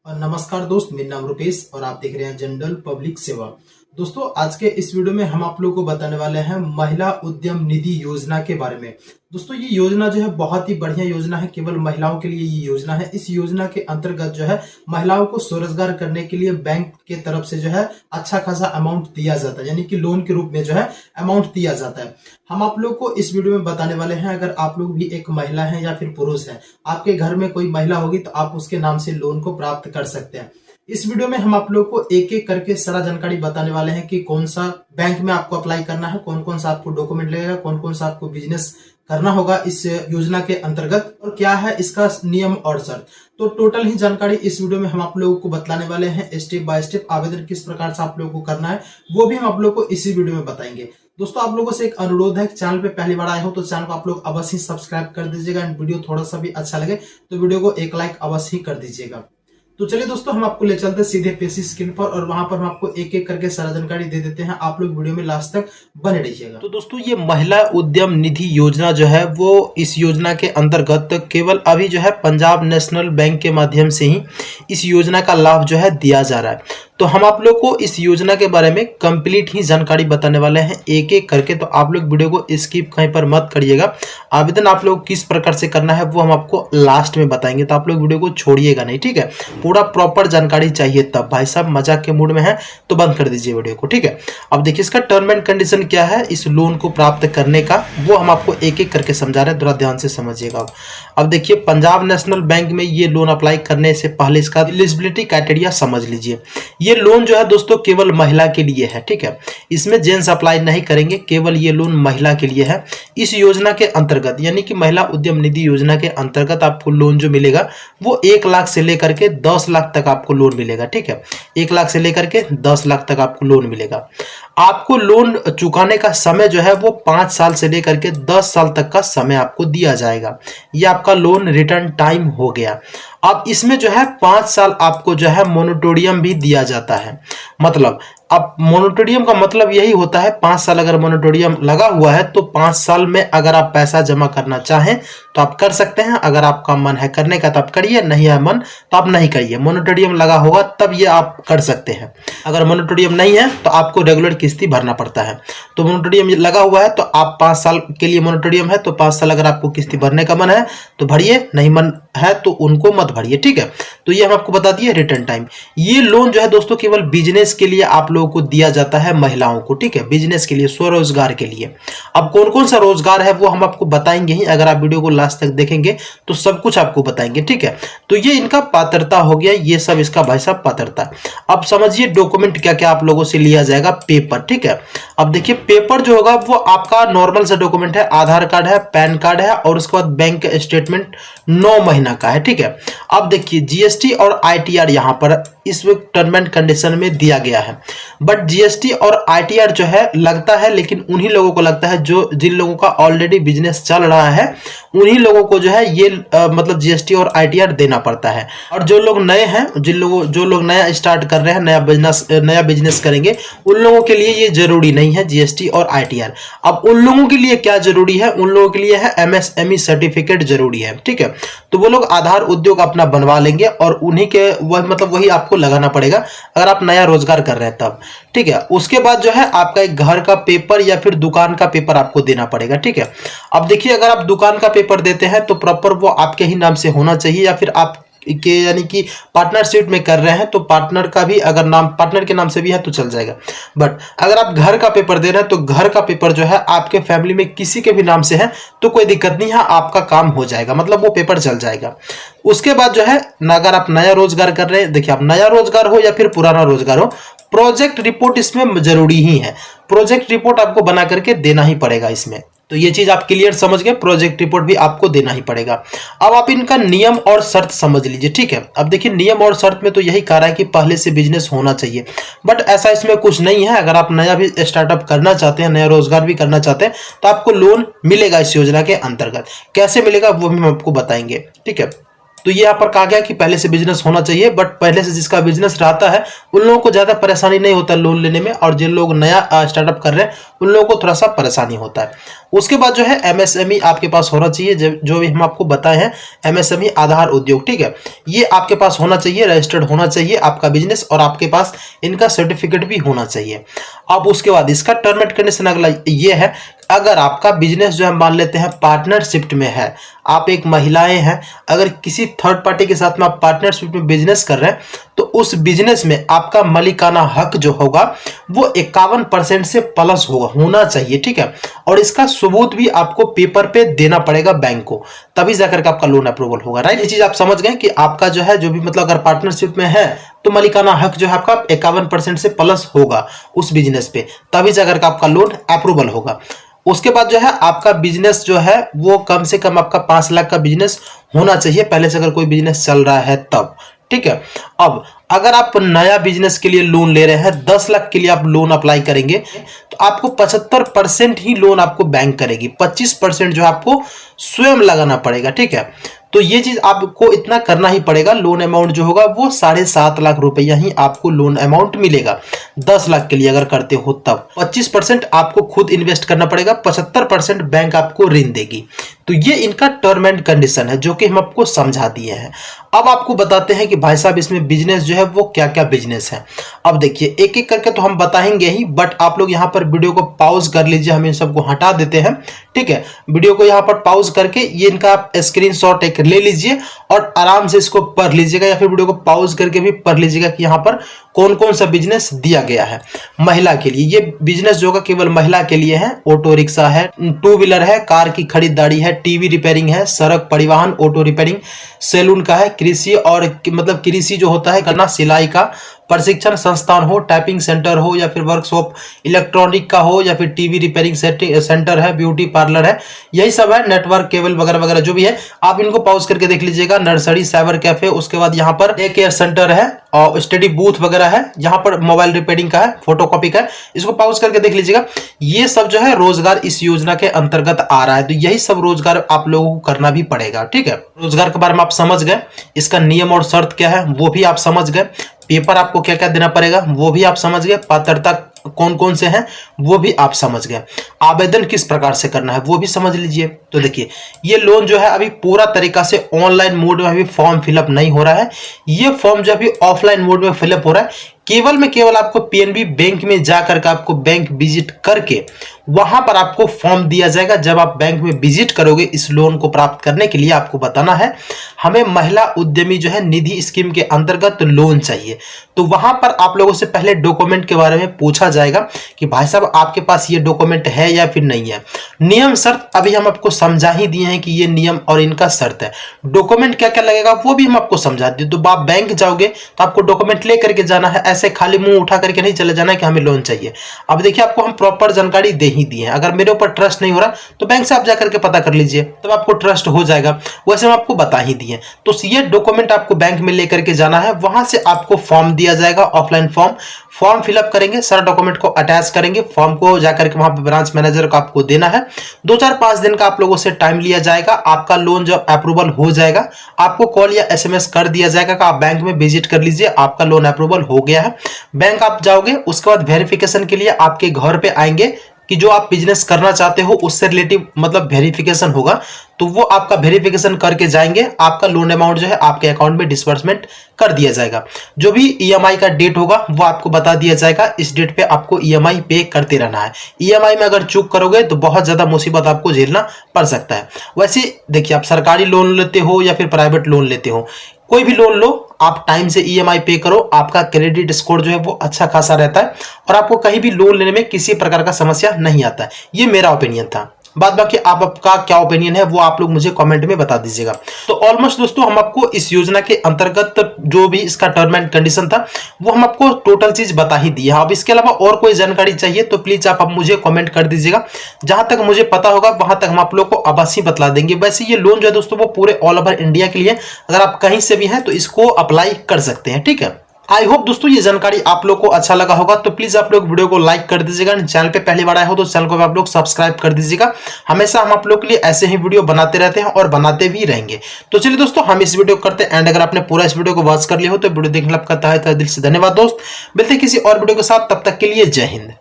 और नमस्कार दोस्त, मेरा नाम रुपेश और आप देख रहे हैं जनरल पब्लिक सेवा। दोस्तों, आज के इस वीडियो में हम आप लोगों को बताने वाले हैं महिला उद्यम निधि योजना के बारे में। दोस्तों, ये योजना जो है बहुत ही बढ़िया योजना है, केवल महिलाओं के लिए ये योजना है। इस योजना के अंतर्गत जो है महिलाओं को स्वरोजगार करने के लिए बैंक के तरफ से जो है अच्छा खासा अमाउंट दिया जाता है, यानी कि लोन के रूप में जो है अमाउंट दिया जाता है। हम आप लोग को इस वीडियो में बताने वाले हैं, अगर आप लोग भी एक महिला हैं या फिर पुरुष हैं, आपके घर में कोई महिला होगी तो आप उसके नाम से लोन को प्राप्त कर सकते हैं। इस वीडियो में हम आप लोग को एक एक करके सारा जानकारी बताने वाले हैं कि कौन सा बैंक में आपको अप्लाई करना है, कौन कौन सा आपको डॉक्यूमेंट लगेगा, कौन कौन सा आपको बिजनेस करना होगा इस योजना के अंतर्गत, और क्या है इसका नियम और शर्त। तो टोटल ही जानकारी इस वीडियो में हम आप लोगों को बतलाने वाले हैं। स्टेप बाय स्टेप आवेदन किस प्रकार से आप लोगों को करना है वो भी हम आप लोगों को इसी वीडियो में बताएंगे। दोस्तों, आप लोगों से एक अनुरोध है, चैनल पे पहली बार आए हो तो चैनल को आप लोग अवश्य सब्सक्राइब कर दीजिएगा। एंड वीडियो थोड़ा सा भी अच्छा लगे तो वीडियो को एक लाइक अवश्य कर दीजिएगा। तो चलिए दोस्तों, हम आपको ले चलते हैं सीधे पेशी स्क्रीन पर और वहां पर हम आपको एक एक करके सारा जानकारी दे देते हैं। आप लोग वीडियो में लास्ट तक बने रहिएगा। तो दोस्तों, ये महिला उद्यम निधि योजना जो है वो इस योजना के अंतर्गत केवल अभी जो है पंजाब नेशनल बैंक के माध्यम से ही इस योजना का लाभ जो है दिया जा रहा है। तो हम आप लोग को इस योजना के बारे में कंप्लीट ही जानकारी बताने वाले हैं एक एक करके। तो आप लोग वीडियो को स्किप कहीं पर मत करिएगा। आवेदन आप लोग किस प्रकार से करना है वो हम आपको लास्ट में बताएंगे, तो आप लोग वीडियो को छोड़िएगा नहीं, ठीक है। पूरा प्रॉपर जानकारी चाहिए तब। भाई साहब मजाक के मूड में है तो बंद कर दीजिए वीडियो को, ठीक है। अब देखिए इसका टर्म एंड कंडीशन क्या है इस लोन को प्राप्त करने का, वो हम आपको एक एक करके समझा रहे हैं, थोड़ा ध्यान से समझिएगा। अब देखिए, पंजाब नेशनल बैंक में ये लोन अप्लाई करने से पहले इसका एलिजिबिलिटी क्राइटेरिया समझ लीजिए। ये लोन जो है दोस्तों केवल महिला के लिए है, ठीक है। इसमें जेंट्स अप्लाई नहीं करेंगे, केवल ये लोन महिला के लिए है। इस योजना के अंतर्गत यानी कि महिला उद्यम निधि योजना के अंतर्गत आपको लोन जो मिलेगा वो 1 लाख से लेकर के 10 लाख तक आपको लोन मिलेगा, ठीक है। 1 लाख से लेकर के 10 लाख तक आपको लोन मिलेगा। आपको लोन चुकाने का समय जो है वो 5 साल से लेकर के 10 साल तक का समय आपको दिया जाएगा। ये आपका लोन रिटर्न टाइम हो गया। अब इसमें जो है 5 साल आपको जो है मोनिटोरियम भी दिया जाता है। मतलब अब मोनिटोरियम का मतलब यही होता है, 5 साल अगर मोनिटोरियम लगा हुआ है तो 5 साल में अगर आप पैसा जमा करना चाहें तो आप कर सकते हैं। अगर आपका मन है करने का तो आप करिए, नहीं है मन तो आप नहीं करिए। मोनिटोरियम लगा होगा तब ये आप कर सकते हैं। अगर मोनिटोरियम नहीं है तो आपको रेगुलर किस्ती भरना पड़ता है। तो मोनिटोरियम लगा हुआ है तो आप 5 साल के लिए मोनिटोरियम है तो 5 साल अगर आपको किस्ती भरने का मन है तो भरिए, नहीं मन है तो उनको मत भरिए, ठीक है। तो ये हम आपको बता दिए रिटर्न टाइम। ये लोन जो है दोस्तों केवल बिजनेस के लिए आप लोगों को दिया जाता है, महिलाओं को, ठीक है। बिजनेस के लिए, स्वरोजगार के लिए। अब कौन कौन सा रोजगार है वो हम आपको बताएंगे ही, अगर आप वीडियो को लास्ट तक देखेंगे तो सब कुछ आपको बताएंगे, ठीक है। तो ये इनका पात्रता हो गया, ये सब इसका भाई साहब पात्रता। अब समझिए डॉक्यूमेंट क्या क्या आप लोगों से लिया जाएगा। पेपर, ठीक है। अब देखिए पेपर जो होगा वो आपका नॉर्मल सा डॉक्यूमेंट है, आधार कार्ड है, पैन कार्ड है और उसके बाद बैंक स्टेटमेंट 9 महीना का है, ठीक है। अब देखिए जीएसटी और आईटीआर यहाँ पर इस टर्म एंड कंडीशन में दिया गया है। बट जीएसटी और आईटीआर जो है लगता है, लेकिन उन्हीं लोगों को लगता है जो जिन लोगों का ऑलरेडी बिजनेस चल रहा है, उन्हीं लोगों को जो है ये मतलब जीएसटी और आईटीआर देना पड़ता है। और जो लोग नए हैं, जो लोग नया स्टार्ट कर रहे हैं, नया बिजनेस करेंगे, उन लोगों के लिए ये जरूरी नहीं है जीएसटी और आईटीआर। अब उन लोगों के लिए क्या जरूरी है, उन लोगों के लिए है एमएसएमई सर्टिफिकेट जरूरी है, ठीक है। तो वो लोग आधार उद्योग अपना बनवा लेंगे और उन्हीं के वही आपको लगाना पड़ेगा अगर आप नया रोजगार कर रहे हैं तब, ठीक है। उसके बाद जो है आपका एक घर का पेपर या फिर दुकान का पेपर आपको देना पड़ेगा, ठीक है। अब देखिए अगर आप दुकान का पेपर देते हैं तो प्रॉपर वो आपके ही नाम से होना चाहिए, या फिर आप के यानी कि पार्टनरशिप में कर रहे हैं तो पार्टनर का भी अगर नाम पार्टनर के नाम से भी है तो चल जाएगा। बट अगर आप घर का पेपर दे रहे हैं तो घर का पेपर जो है आपके फैमिली में किसी के भी नाम से है तो कोई दिक्कत नहीं है, आपका काम हो जाएगा, मतलब वो पेपर चल जाएगा। उसके बाद जो है अगर आप नया रोजगार कर रहे हैं, देखिए आप नया रोजगार हो या फिर पुराना रोजगार हो, प्रोजेक्ट रिपोर्ट इसमें जरूरी ही है। प्रोजेक्ट रिपोर्ट आपको बना करके देना ही पड़ेगा इसमें। तो ये चीज आप क्लियर समझ गए, प्रोजेक्ट रिपोर्ट भी आपको देना ही पड़ेगा। अब आप इनका नियम और शर्त समझ लीजिए, ठीक है। अब देखिए नियम और शर्त में तो यही कह रहा है कि पहले से बिजनेस होना चाहिए, बट ऐसा इसमें कुछ नहीं है। अगर आप नया भी स्टार्टअप करना चाहते हैं, नया रोजगार भी करना चाहते हैं तो आपको लोन मिलेगा इस योजना के अंतर्गत। कैसे मिलेगा वो भी हम आपको बताएंगे, ठीक है। तो ये यहाँ पर कहा गया कि पहले से बिजनेस होना चाहिए, बट पहले से जिसका बिजनेस रहता है उन लोगों को ज्यादा परेशानी नहीं होता लोन लेने में, और जिन लोग नया स्टार्टअप कर रहे हैं उन लोगों को थोड़ा सा परेशानी होता है। उसके बाद जो है एमएसएमई आपके पास होना चाहिए, जो भी हम आपको बताए हैं एमएसएमई आधार उद्योग, ठीक है, ये आपके पास होना चाहिए, रजिस्टर्ड होना चाहिए आपका बिजनेस, और आपके पास इनका सर्टिफिकेट भी होना चाहिए। अब उसके बाद इसका टर्म एंड कंडीशन अगला ये है, अगर आपका बिजनेस जो है मान लेते हैं पार्टनरशिप में है, आप एक महिलाएं हैं, अगर किसी थर्ड पार्टी के साथ में आप पार्टनरशिप में बिजनेस कर रहे हैं तो उस बिजनेस में आपका मालिकाना हक जो होगा वो 51% से प्लस होना चाहिए, ठीक है, और इसका सबूत भी आपको पेपर पे देना पड़ेगा बैंक को, तभी जाकर के आपका लोन अप्रूवल होगा, राइट। ये चीज आप समझ गए कि आपका जो है जो भी मतलब अगर पार्टनरशिप में है तो मालिकाना हक जो है आपका 51% से प्लस होगा उस बिजनेस पे, तभी जाकर के आपका लोन अप्रूवल होगा। उसके बाद जो है आपका बिजनेस जो है वो कम से कम आपका 5 लाख का बिजनेस होना चाहिए पहले से, अगर कोई बिजनेस चल रहा है तब, ठीक है। अब अगर आप नया बिजनेस के लिए लोन ले रहे हैं, 10 लाख के लिए आप लोन अप्लाई करेंगे तो आपको 75% ही लोन आपको बैंक करेगी, 25% जो आपको स्वयं लगाना पड़ेगा, ठीक है। तो ये चीज आपको इतना करना ही पड़ेगा, लोन अमाउंट जो होगा वो 7.5 लाख रुपया ही आपको लोन अमाउंट मिलेगा 10 लाख के लिए अगर करते हो तब। 25% आपको खुद इन्वेस्ट करना पड़ेगा, 75% बैंक आपको ऋण देगी। तो ये इनका टर्म एंड कंडीशन है जो कि हम आपको समझा दिए हैं। अब आपको बताते हैं कि भाई साहब इसमें बिजनेस जो है वो क्या क्या बिजनेस है। अब देखिए एक एक करके तो हम बताएंगे ही, बट आप लोग यहाँ पर वीडियो को पॉज कर लीजिए, हम इन सबको हटा देते हैं, ठीक है। वीडियो को यहाँ पर पॉज करके ये इनका स्क्रीनशॉट एक ले लीजिए और आराम से इसको पढ़ लीजिएगा, या फिर वीडियो को पॉज करके भी पढ़ लीजिएगा कि यहाँ पर कौन कौन सा बिजनेस दिया गया है महिला के लिए। ये बिजनेस जो होगा केवल महिला के लिए है, ऑटो रिक्शा है, 2 व्हीलर है, कार की खरीदारी है, टीवी रिपेयरिंग है, सड़क परिवहन, ऑटो रिपेयरिंग, सैलून का है, कृषि और मतलब कृषि जो होता है करना, सिलाई का, प्रशिक्षण संस्थान हो, टाइपिंग सेंटर हो, या फिर वर्कशॉप इलेक्ट्रॉनिक का हो, या फिर टीवी रिपेयरिंग सेंटर है, ब्यूटी पार्लर है, यही सब है, नेटवर्क केबल वगैरह वगैरह जो भी है आप इनको पॉज करके देख लीजिएगा। नर्सरी, साइबर कैफे, उसके बाद यहाँ पर डे केयर सेंटर है और स्टडी बूथ वगैरह है, यहाँ पर मोबाइल रिपेयरिंग का है, फोटोकॉपी का है, इसको पॉज करके देख लीजिएगा। ये सब जो है रोजगार इस योजना के अंतर्गत आ रहा है, तो यही सब रोजगार आप लोगों को करना भी पड़ेगा, ठीक है। रोजगार के बारे में आप समझ गए, इसका नियम और शर्त क्या है वो भी आप समझ गए, पेपर आपको क्या क्या देना पड़ेगा वो भी आप समझ गए, पात्रता कौन कौन से हैं वो भी आप समझ गए, आवेदन किस प्रकार से करना है वो भी समझ लीजिए। तो देखिए ये लोन जो है अभी पूरा तरीका से ऑनलाइन मोड में अभी फॉर्म फिलअप नहीं हो रहा है, ये फॉर्म जो अभी ऑफलाइन मोड में फिलअप हो रहा है। केवल में केवल आपको पीएनबी बैंक में जाकर के आपको बैंक विजिट करके वहां पर आपको फॉर्म दिया जाएगा। जब आप बैंक में विजिट करोगे इस लोन को प्राप्त करने के लिए आपको बताना है हमें महिला उद्यमी जो है निधि स्कीम के अंतर्गत लोन चाहिए, तो वहां पर आप लोगों से पहले डॉक्यूमेंट के बारे में पूछा जाएगा कि भाई साहब आपके पास ये डॉक्यूमेंट है या फिर नहीं है। नियम शर्त अभी हम आपको समझा ही दिए हैं कि ये नियम और इनका शर्त है, डॉक्यूमेंट क्या क्या लगेगा वो भी हम आपको समझा दिए। तो आप बैंक जाओगे तो आपको डॉक्यूमेंट लेकर के जाना है, ऐसे खाली मुंह उठा करके नहीं चले जाना है कि हमें लोन चाहिए। अब देखिए आपको हम प्रॉपर जानकारी दे ही दी है, अगर मेरे ऊपर ट्रस्ट नहीं हो रहा तो बैंक से आप जाकर के पता कर लीजिए, तब आपको ट्रस्ट हो जाएगा, वैसे हम आपको बता ही दिए। तो ये डॉक्यूमेंट आपको बैंक में लेकर के जाना है, वहां से आपको फॉर्म दिया जाएगा, ऑफलाइन फॉर्म फिलअप करेंगे, सारा डॉक्यूमेंट को अटैच करेंगे, फॉर्म को जाकर के वहां पे ब्रांच मैनेजर को आपको देना है। 2-4-5 दिन का आप लोगों से टाइम लिया जाएगा, आपका लोन जब अप्रूवल हो जाएगा आपको कॉल या एसएमएस कर दिया जाएगा कि आप बैंक में विजिट कर लीजिए, आपका लोन अप्रूवल हो गया है। बैंक आप जाओगे, उसके बाद वेरिफिकेशन के लिए आपके घर पे आएंगे कि जो आप बिजनेस करना चाहते हो उससे रिलेटिव मतलब वेरिफिकेशन होगा, तो वो आपका वेरिफिकेशन करके जाएंगे, आपका लोन अमाउंट जो है आपके अकाउंट में डिस्बर्समेंट कर दिया जाएगा। जो भी ईएमआई का डेट होगा वो आपको बता दिया जाएगा, इस डेट पे आपको ईएमआई पे करते रहना है। ईएमआई में अगर चूक करोगे तो बहुत ज्यादा मुसीबत आपको झेलना पड़ सकता है। वैसे देखिए आप सरकारी लोन लेते हो या फिर प्राइवेट लोन लेते हो, कोई भी लोन लो आप टाइम से ईएमआई पे करो, आपका क्रेडिट स्कोर जो है वो अच्छा खासा रहता है और आपको कहीं भी लोन लेने में किसी प्रकार का समस्या नहीं आता है। ये मेरा ओपिनियन था, बाद बाकी आपका क्या ओपिनियन है वो आप लोग मुझे कमेंट में बता दीजिएगा। तो ऑलमोस्ट दोस्तों हम आपको इस योजना के अंतर्गत जो भी इसका टर्म एंड कंडीशन था वो हम आपको टोटल चीज बता ही दी है। अब इसके अलावा और कोई जानकारी चाहिए तो प्लीज आप मुझे कमेंट कर दीजिएगा, जहां तक मुझे पता होगा वहां तक हम आप लोग को अवश्य बतला देंगे। वैसे ये लोन जो है दोस्तों वो पूरे ऑल ओवर इंडिया के लिए, अगर आप कहीं से भी हैं तो इसको अप्लाई कर सकते हैं, ठीक है। आई होप दोस्तों ये जानकारी आप लोग को अच्छा लगा होगा, तो प्लीज आप लोग वीडियो को लाइक कर दीजिएगा। चैनल पे पहली बार आए हो तो चैनल को आप लोग सब्सक्राइब कर दीजिएगा। हमेशा हम आप लोग के लिए ऐसे ही वीडियो बनाते रहते हैं और बनाते भी रहेंगे। तो चलिए दोस्तों हम इस वीडियो को करते हैं एंड। अगर आपने पूरा इस वीडियो को वॉच कर लिया हो तो वीडियो देखने आपका तहे दिल से धन्यवाद दोस्त। मिलते हैं किसी और वीडियो के साथ, तब तक के लिए जय हिंद।